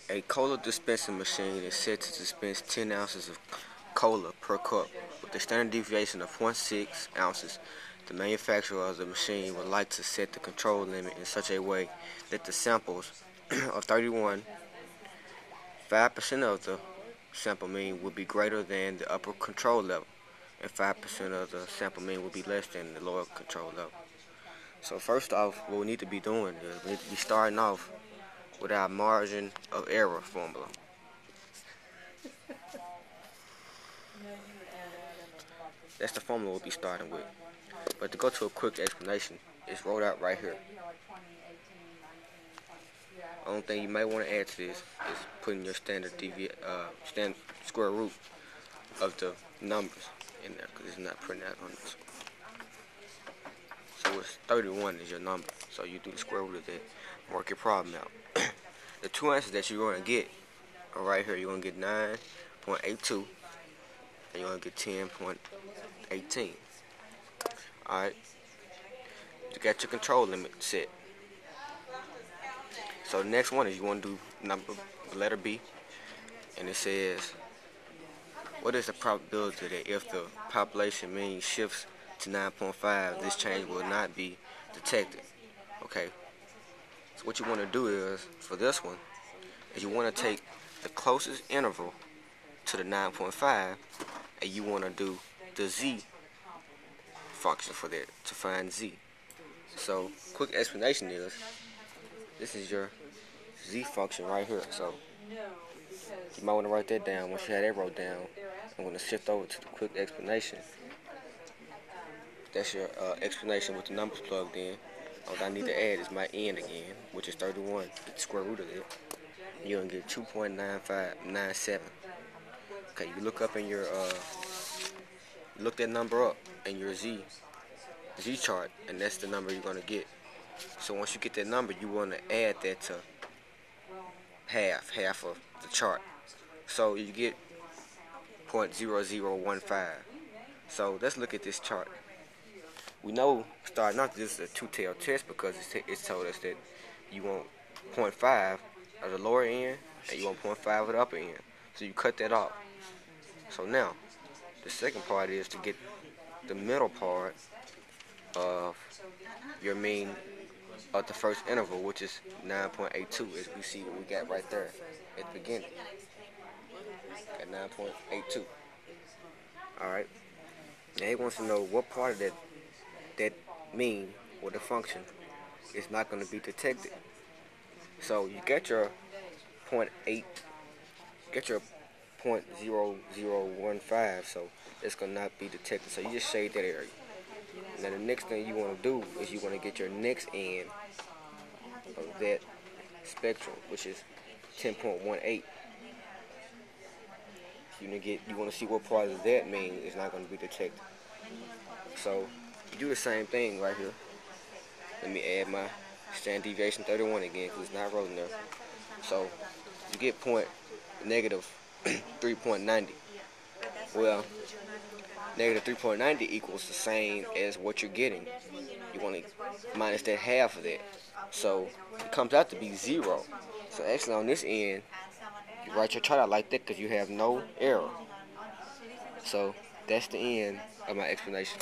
A cola dispensing machine is set to dispense 10 ounces of cola per cup with a standard deviation of 0.6 ounces. The manufacturer of the machine would like to set the control limit in such a way that the samples of 31, 5% of the sample mean would be greater than the upper control level, and 5% of the sample mean would be less than the lower control level. So first off, what we need to be doing is we need to be starting off with our margin of error formula. That's the formula we'll be starting with. But to go to a quick explanation, it's wrote out right here. Only thing you may want to add to this is putting your standard square root of the numbers in there, because it's not printed out on this. So it's 31 is your number. So you do the square root of that, work your problem out. The two answers that you're going to get are right here. You're going to get 9.82 and you're going to get 10.18. Alright, you got your control limit set. So the next one is you want to do letter B, and it says, what is the probability that if the population mean shifts to 9.5, this change will not be detected? Okay, so what you want to do is, for this one, is you want to take the closest interval to the 9.5, and you want to do the z function for that to find z. So quick explanation is, this is your z function right here. So you might want to write that down. Once you have that wrote down, I'm going to shift over to the quick explanation. That's your explanation with the numbers plugged in. All I need to add is my n again, which is 31. Get the square root of it. You're going to get 2.9597. Okay, you look up in your, look that number up in your z chart, and that's the number you're going to get. So once you get that number, you want to add that to half of the chart. So you get 0.0015. So let's look at this chart. We know starting off this is a two-tailed test because it's told us that you want 0.5 of the lower end and you want 0.5 of the upper end. So you cut that off. So now the second part is to get the middle part of your mean of the first interval, which is 9.82, as we see what we got right there at the beginning. At 9.82. Alright. Now he wants to know what part of that mean or the function is not going to be detected. So you get your 0.8, get your 0.0015, so it's going to not be detected. So you just shade that area. Now the next thing you want to do is you want to get your next end of that spectrum, which is 10.18. You want to see what part of that mean is not going to be detected. So you do the same thing right here. Let me add my standard deviation 31 again because it's not rolling there. So you get negative 3.90. Well, negative 3.90 equals the same as what you're getting. You want to minus that half of that. So it comes out to be 0. So actually on this end, you write your chart out like that because you have no error. So that's the end of my explanation.